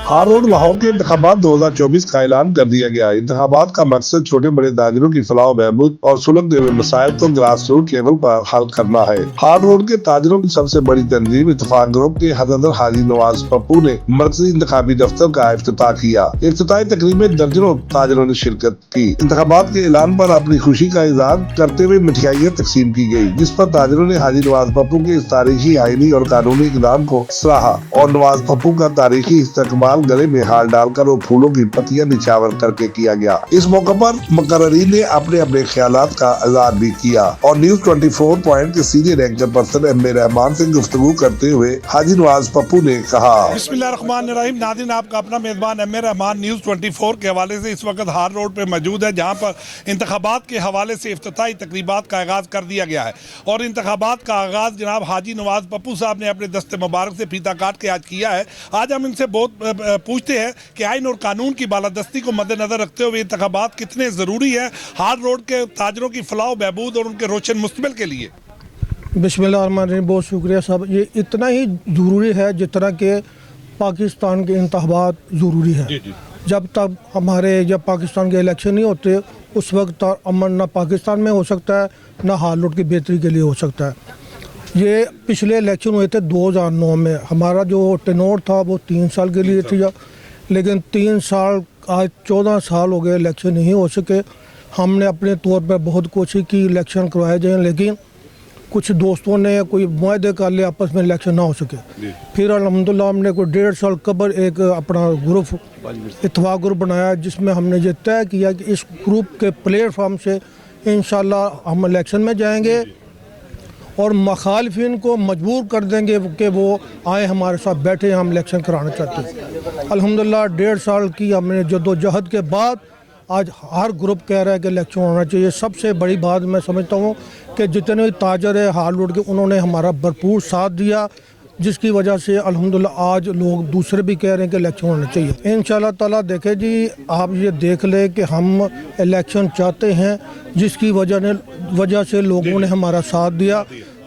हार रोड लाहौर के इंतखाबात 2024 का ऐलान कर दिया गया। इंतखाबात का मकसद छोटे बड़े ताजिरों की फलाह बहबूद और सुलगते हुए मसाइल को ग्रास रूट लेवल पर हल करना है। हार रोड के ताजिरों की सबसे बड़ी तंजीम इत्तेफाक ग्रुप के हजरत हाजी नवाज पप्पू ने मरकजी इंतखाबी दफ्तर का इफ्तिताह किया। इफ्तिताही तकरीब में दर्जनों ताजिरों ने शिरकत की। इंतखाबात के ऐलान पर अपनी खुशी का इजहार करते हुए मिठाइयाँ तकसीम की गयी, जिस पर ताजिरों ने हाजी नवाज पप्पू के इस तारीखी आईनी और कानूनी इकदाम को सराहा और नवाज पप्पू का तारीखी इस्तकबाल गले में हार डालकर और फूलों की पत्तियां निछावर करके किया गया। इस मौके पर मुकर्रीन ने अपने अपने ख्यालात का इज़हार भी किया और न्यूज 24 पॉइंट के senior anchor person M A Rahman से गुफ्तगू करते हुए हाजी नवाज पप्पू ने कहा, बिस्मिल्लाहिर्रहमानिर्रहीम। नाज़रीन, आपका अपना मेजबान एम ए रहमान न्यूज 24 के हवाले से इस वक्त हार रोड पे मौजूद है, जहाँ पर इंतखाबात के हवाले से इफ्तिताही तकरीबात का आगाज कर दिया गया है। और इंतखाबात का आगाज जनाब हाजी नवाज पप्पू साहब ने अपने दस्ते मुबारक से फीता काट के आज किया है। आज हम इनसे बहुत पूछते हैं कि आइन और कानून की बालादस्ती को मद्देनजर रखते हुए इंतखाबात कितने ज़रूरी है हार रोड के ताजरों की फलाह बहबूद और उनके रोशन मुस्तकबिल के लिए। बिस्मिल्लाहिर्रहमानिर्रहीम। बहुत शुक्रिया साहब। ये इतना ही ज़रूरी है जितना कि पाकिस्तान के इंतखाबात ज़रूरी है। जब तक पाकिस्तान के इलेक्शन नहीं होते उस वक्त अमन ना पाकिस्तान में हो सकता है ना हार रोड की बेहतरी के लिए हो सकता है। ये पिछले इलेक्शन हुए थे 2009 में। हमारा जो टेनोर था वो 3 साल के लिए थी, लेकिन 3 साल आज 14 साल हो गए इलेक्शन नहीं हो सके। हमने अपने तौर पर बहुत कोशिश की इलेक्शन करवाए जाएँ, लेकिन कुछ दोस्तों ने कोई मुआहदे कर लिया, आपस में इलेक्शन ना हो सके। फिर अल्हम्दुलिल्लाह हमने कोई 1.5 साल कबल एक अपना ग्रुप इत्तेफाक ग्रुप बनाया, जिसमें हमने ये तय किया कि इस ग्रुप के प्लेटफॉर्म से इंशाल्लाह हम इलेक्शन में जाएंगे और मुखालिफिन को मजबूर कर देंगे कि वो आए हमारे साथ बैठे, हम इलेक्शन कराना चाहते हैं। अल्हम्दुलिल्लाह 1.5 साल की हमने जद्दोजहद के बाद आज हर ग्रुप कह रहा है कि इलेक्शन होना चाहिए। सबसे बड़ी बात मैं समझता हूँ कि जितने भी ताजर है हार रोड के, उन्होंने हमारा भरपूर साथ दिया, जिसकी वजह से अल्हम्दुलिल्लाह आज लोग दूसरे भी कह रहे हैं कि इलेक्शन होना चाहिए। इंशाल्लाह ताला देखे जी, आप ये देख ले कि हम इलेक्शन चाहते हैं, जिसकी वजह से लोगों ने हमारा साथ दिया।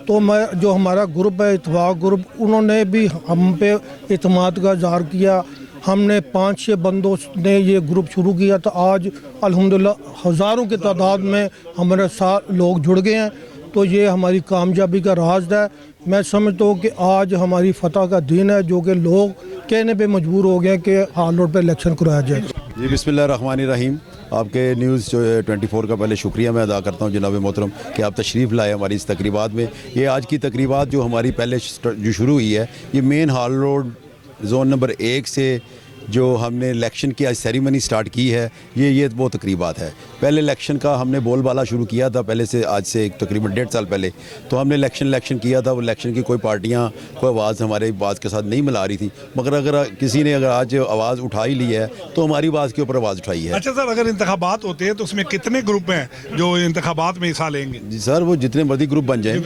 तो मैं जो हमारा ग्रुप है इत्तेफाक ग्रुप, उन्होंने भी हम पे इत्मीनान का इज़हार किया। हमने 5-6 बंदों ने ये ग्रुप शुरू किया, तो आज अल्हम्दुलिल्लाह हज़ारों की तादाद में हमारे साथ लोग जुड़ गए हैं। तो ये हमारी कामयाबी का राज है। मैं समझता हूँ कि आज हमारी फतह का दिन है, जो कि लोग कहने पे मजबूर हो गए कि हार रोड पे इलेक्शन कराया जाए। जी बिस्मिल्लाहिर्रहमानिर्रहीम। आपके न्यूज़ 24 का पहले शुक्रिया मैं अदा करता हूँ जनाब मोहतरम कि आप तशरीफ़ लाए हमारी इस तकरीबात में। ये आज की तकरीबात जो हमारी पहले जो शुरू हुई है, ये मेन हार रोड जोन नंबर 1 से जो हमने इलेक्शन की आज सेरेमनी स्टार्ट की है, ये वो तकरीबात है। पहले इलेक्शन का हमने बोलबाला शुरू किया था पहले से, आज से तकरीबन 1.5 साल पहले। तो हमने इलेक्शन किया था। वो इलेक्शन की कोई पार्टियां कोई आवाज़ हमारे बात के साथ नहीं मिला रही थी, मगर अगर किसी ने अगर आज आवाज़ उठा ही ली है तो हमारी बात के ऊपर आवाज़ उठाई है। अच्छा सर, अगर इंतखाबात होते हैं तो उसमें कितने ग्रुप हैं जो इंतखाबात में हिस्सा लेंगे? जी सर, वो जितने मर्जी ग्रुप बन जाए,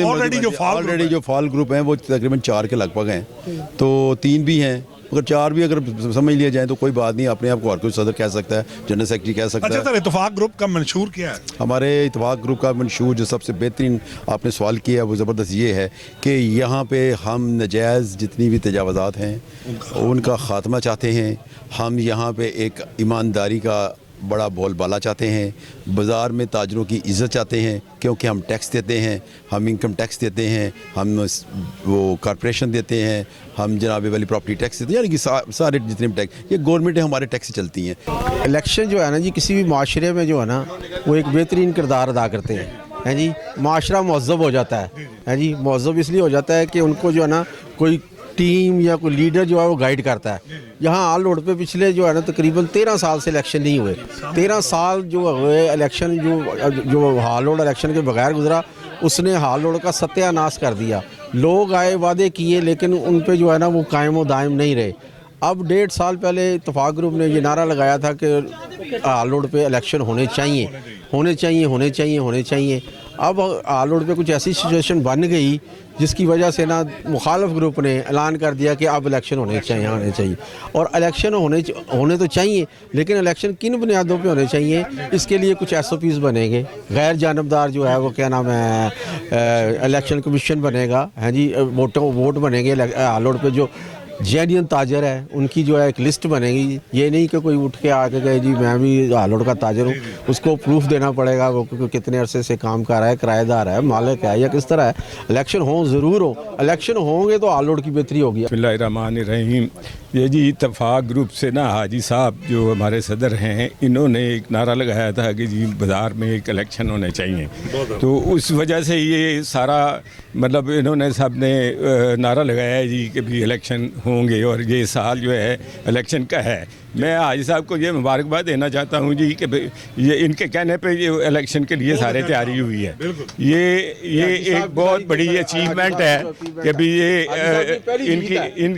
ऑलरेडी जो फॉल ग्रुप हैं वो तकरीबन 4 के लगभग हैं, तो 3 भी हैं, अगर 4 भी अगर समझ लिया जाए तो कोई बात नहीं। अपने आप को हर कोई सदर कह सकता है, जनरल सेक्रेटरी कह सकता है। अच्छा सर, इत्तेफाक ग्रुप का मंशूर क्या है? हमारे इत्तेफाक ग्रुप का मंशूर जो सबसे बेहतरीन आपने सवाल किया है वो ज़बरदस्त ये है कि यहाँ पे हम नजायज़ जितनी भी तजावज़ात हैं उनका ख़ात्मा चाहते हैं। हम यहाँ पे एक ईमानदारी का बड़ा बोलबाला चाहते हैं। बाज़ार में ताजरों की इज़्ज़त चाहते हैं, क्योंकि हम टैक्स देते हैं, हम इनकम टैक्स देते हैं, हम वो कॉर्पोरेशन देते हैं, हम जनाबे वाली प्रॉपर्टी टैक्स देते हैं, यानी कि सारे जितने टैक्स ये गवर्नमेंट हमारे टैक्स से चलती हैं। इलेक्शन जो है ना जी, किसी भी माशरे में जो है ना वो एक बेहतरीन किरदार अदा करते हैं जी। माशरा महज़ब हो जाता है जी। महज़ब इसलिए हो जाता है कि उनको जो है ना कोई टीम या कोई लीडर जो है वो गाइड करता है। यहाँ हाल रोड पे पिछले जो है ना तकरीबन 13 साल से इलेक्शन नहीं हुए। 13 साल जो हुए इलेक्शन जो हाल रोड इलेक्शन के बगैर गुजरा, उसने हाल रोड का सत्यानाश कर दिया। लोग आए, वादे किए, लेकिन उन पे जो है ना वो कायम व दायम नहीं रहे। अब 1.5 साल पहले इत्तेफाक ग्रुप ने ये नारा लगाया था कि हाल रोड पे इलेक्शन होने चाहिए। अब हाल रोड पे कुछ ऐसी सिचुएशन बन गई जिसकी वजह से ना मुखालिफ ग्रुप ने ऐलान कर दिया कि अब इलेक्शन होने चाहिए। और इलेक्शन होने तो चाहिए, लेकिन इलेक्शन किन बुनियादों पे होने चाहिए, इसके लिए कुछ SOPs बनेंगे। गैर जानबदार जो है वो क्या नाम है इलेक्शन कमीशन बनेगा, है जी। वोट बनेंगे हाल रोड पे जो जेन्युइन ताजर है उनकी जो है एक लिस्ट बनेगी। ये नहीं कि कोई उठ के आके गए जी मैं भी हाल रोड का ताजर हूँ, उसको प्रूफ देना पड़ेगा वो कितने अरसे से काम कर रहा है, किराएदार है, मालिक है या किस तरह है। इलेक्शन हो ज़रूर हो, इलेक्शन होंगे तो हाल रोड की बेहतरी होगी। बिस्मिल्लाहिर्रहमानिर्रहीम। ये जी इत्तेफाक ग्रुप से ना हाजी साहब जो हमारे सदर हैं, इन्होंने एक नारा लगाया था कि जी बाज़ार में एक इलेक्शन होने चाहिए, तो उस वजह से ये सारा मतलब इन्होंने सब ने नारा लगाया है जी कि भी इलेक्शन होंगे और ये साल जो है इलेक्शन का है। मैं हाजी साहब को ये मुबारकबाद देना चाहता हूँ जी कि ये इनके कहने पे ये इलेक्शन के लिए सारे तैयारी हुई है। ये एक बहुत बड़ी अचीवमेंट है कि भी ये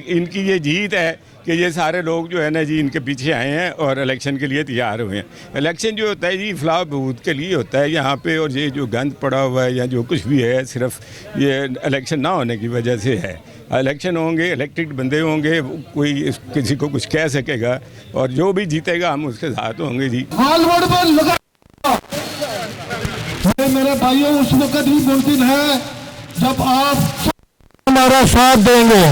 इनकी ये जीत है कि ये सारे लोग जो है ना जी इनके पीछे आए हैं और इलेक्शन के लिए तैयार हुए हैं। इलेक्शन जो होता है जी फलाह बहूद के लिए होता है यहाँ पे, और ये जो गंद पड़ा हुआ है या जो कुछ भी है सिर्फ ये इलेक्शन ना होने की वजह से है। इलेक्शन होंगे, इलेक्टेड बंदे होंगे, कोई किसी को कुछ कह सकेगा और जो भी जीतेगा हम उसके साथ होंगे जी। हाल रोड पर लगा मेरे भाइयों उस वक्त भी मुमकिन है जब आप हमारा साथ देंगे।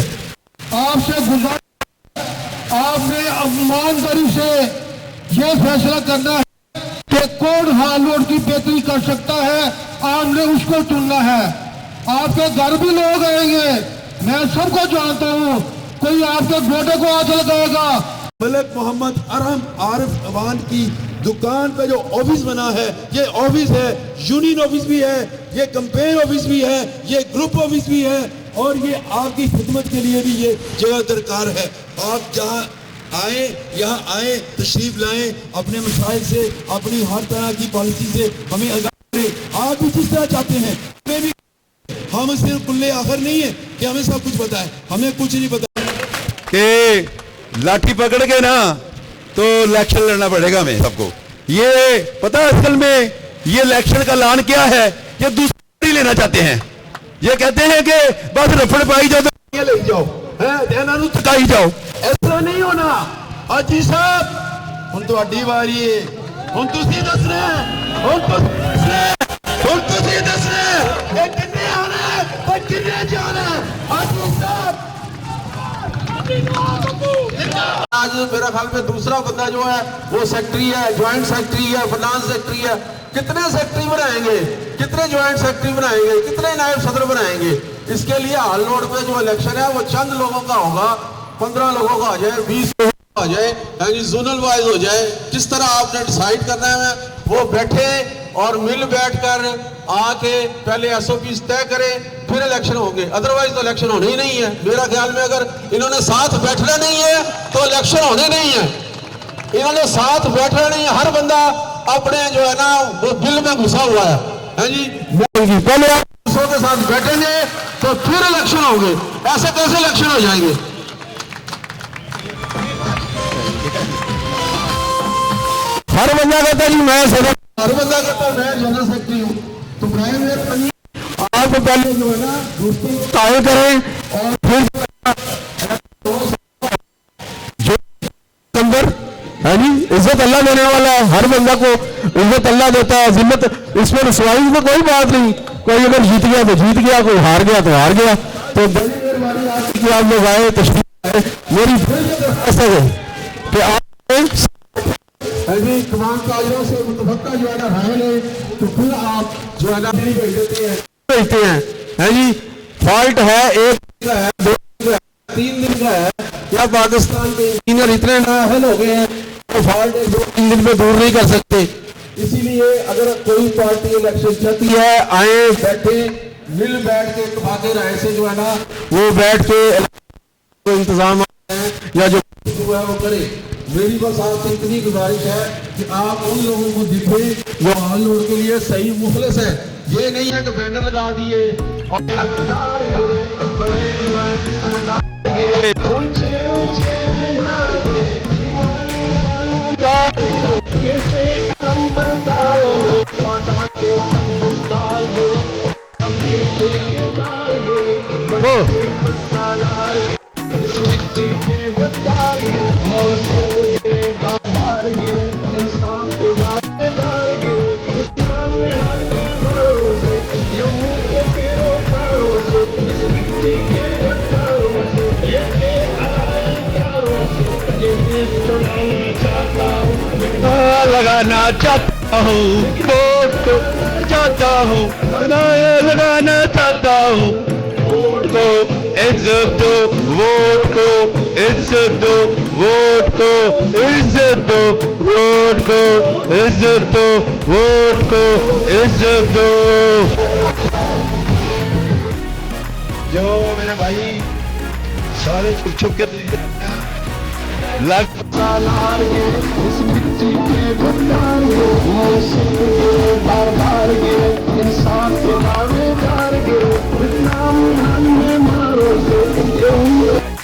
आपसे गुजारिश, आपने ईमानदारी से ये फैसला करना है कि कौन हाल रोड की बेहतरी कर सकता है, आपने उसको चुनना है। आपके घर भी लोग आएंगे, मैं सबको जानता हूँ, कोई आपके बेटे को हाथ लगाएगा। मलिक मोहम्मद अरहम आरिफ अवान की दुकान पे जो ऑफिस बना है, ये ऑफिस है, यूनियन ऑफिस भी है, ये कैंपेन ऑफिस भी है, ये ग्रुप ऑफिस भी है, और ये आपकी खिदमत के लिए भी ये जगह दरकार है। आप जहाँ आए, यहाँ आए, तशरीफ लाएं, अपने मसाइल से, अपनी हर तरह की पॉलिसी से हमें आगाह करें। आप भी जिस तरह चाहते हैं हमें भी, हम सिर्फ कुल्ले आखिर नहीं है कि हमें सब कुछ पता है, हमें कुछ नहीं पता कि लाठी पकड़ के ना तो इलेक्शन लड़ना पड़ेगा हमें सबको। ये पता है असल में ये इलेक्शन का ऐलान क्या है, ये दूसरी लेना चाहते हैं। ये कहते हैं कि बस रफड़ पाई जाओ तो ले जाओ, थकाई जाओ, ऐसा नहीं होना। हाजी साहब हुण तुहाडी वारी है, हुण तुसीं दसना है, हुण तुसीं दसना है ये किन्ने आना है और किन्ने जाना है। हाजी साहब आज मेरा ख्याल में दूसरा बंदा जो है वो सेक्रेटरी है, ज्वाइंट सेक्रेटरी है, फाइनेंस सेक्रेटरी है। कितने सेक्रेटरी बनाएंगे, कितने ज्वाइंट सेक्रेटरी बनाएंगे, कितने नायब सदर बनाएंगे? इसके लिए हाल रोड पे जो इलेक्शन है वो चंद लोगों का होगा, 15 लोगों का हो जाए, 20 लोगों का हो जाए, यानी जोनल वाइज हो जाए। किस तरह आपने डिसाइड करना है वो बैठे और मिल बैठकर आके पहले SOPs तय करें, फिर इलेक्शन होंगे। अदरवाइज तो इलेक्शन होने ही नहीं है। मेरा ख्याल में अगर इन्होंने साथ बैठना नहीं है तो इलेक्शन होने नहीं है। इन्होंने साथ बैठना नहीं है, हर बंदा अपने जो है ना वो बिल में घुसा हुआ है जी। पहले आप के साथ बैठेंगे तो फिर इलेक्शन होंगे, ऐसे कैसे इलेक्शन हो जाएंगे? हर बंदा कहता है जी मैं सदर, हर बंदा कहता है मैं जनरल सेक्रेटरी हूँ, तो मैं आप पहले जो है ना दोस्तों ताल करें और फिर जो नंबर है जी, इज्जत अल्लाह देने वाला है, हर बंदा को इज्जत अल्लाह देता है, जिम्मत इसमें रसवाई में कोई बात नहीं। कोई अगर जीत गया तो जीत गया, कोई हार गया तो हार गया। तो बड़ी मेहरबानी आपकी कि आप लोग आए, तशरीफ आए। मेरी दरख्वास्त है कि आप तमाम ताजरों से मुतफक्का जो है ना राय लें, तो फिर आप जो है ना भेजते हैं जी। फॉल्ट है एक दिन का है, 2 दिन का है, 3 दिन का है, या पाकिस्तान के इंजीनियर इतने नाअहल हो गए हैं तो फॉल्ट 2-3 दिन में दूर नहीं कर सकते। इसीलिए अगर कोई पार्टी इलेक्शन चाहती है, आए, बैठे, मिल बैठ के इत्तेफाक़े राय से जो है ना वो बैठ के इंतजाम या जो है वो करे। मेरी बस आपसे इतनी गुजारिश है कि आप उन लोगों को दिखें जो हाल रोड के लिए सही मुखलिस है। ये नहीं है कि बैनर लगा दिए लगाना चाहता हूँ, वोट को चाहता हूँ, नारा लगाना चाहता हूँ। वोट को इज्जत दो, वोट को इज्जत दो, वोट को इज्जत दो, वोट को इज्जत दो, वोट को इज्जत दो। जो मेरे भाई सारे छुप छुप के लग इस मिट्टी के भंडार बार बार इंसान के नाम मारो।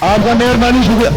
आपका मेहरबानी शुक्रिया।